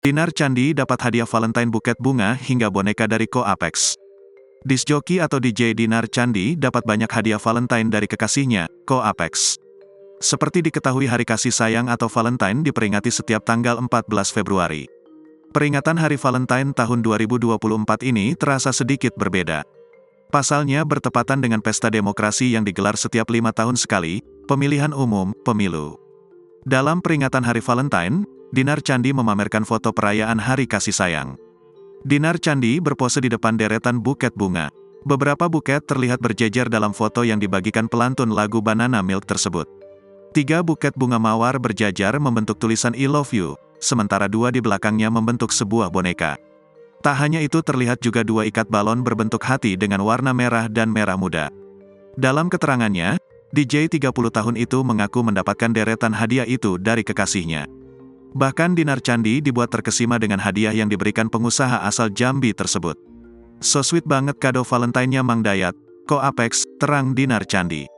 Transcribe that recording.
Dinar Candi dapat hadiah Valentine buket bunga hingga boneka dari Ko Apex. Disc joki atau DJ Dinar Candi dapat banyak hadiah Valentine dari kekasihnya, Ko Apex. Seperti diketahui Hari Kasih Sayang atau Valentine diperingati setiap tanggal 14 Februari. Peringatan Hari Valentine tahun 2024 ini terasa sedikit berbeda. Pasalnya bertepatan dengan pesta demokrasi yang digelar setiap 5 tahun sekali, pemilihan umum, pemilu. Dalam peringatan Hari Valentine, Dinar Candi memamerkan foto perayaan Hari Kasih Sayang. Dinar Candi berpose di depan deretan buket bunga. Beberapa buket terlihat berjejer dalam foto yang dibagikan pelantun lagu Banana Milk tersebut. 3 buket bunga mawar berjajar membentuk tulisan I love you, sementara 2 di belakangnya membentuk sebuah boneka. Tak hanya itu, terlihat juga 2 ikat balon berbentuk hati dengan warna merah dan merah muda. Dalam keterangannya, DJ 30 tahun itu mengaku mendapatkan deretan hadiah itu dari kekasihnya. Bahkan Dinar Candi dibuat terkesima dengan hadiah yang diberikan pengusaha asal Jambi tersebut. So sweet banget kado Valentine-nya Mang Dayat, Ko Apex, terang Dinar Candi.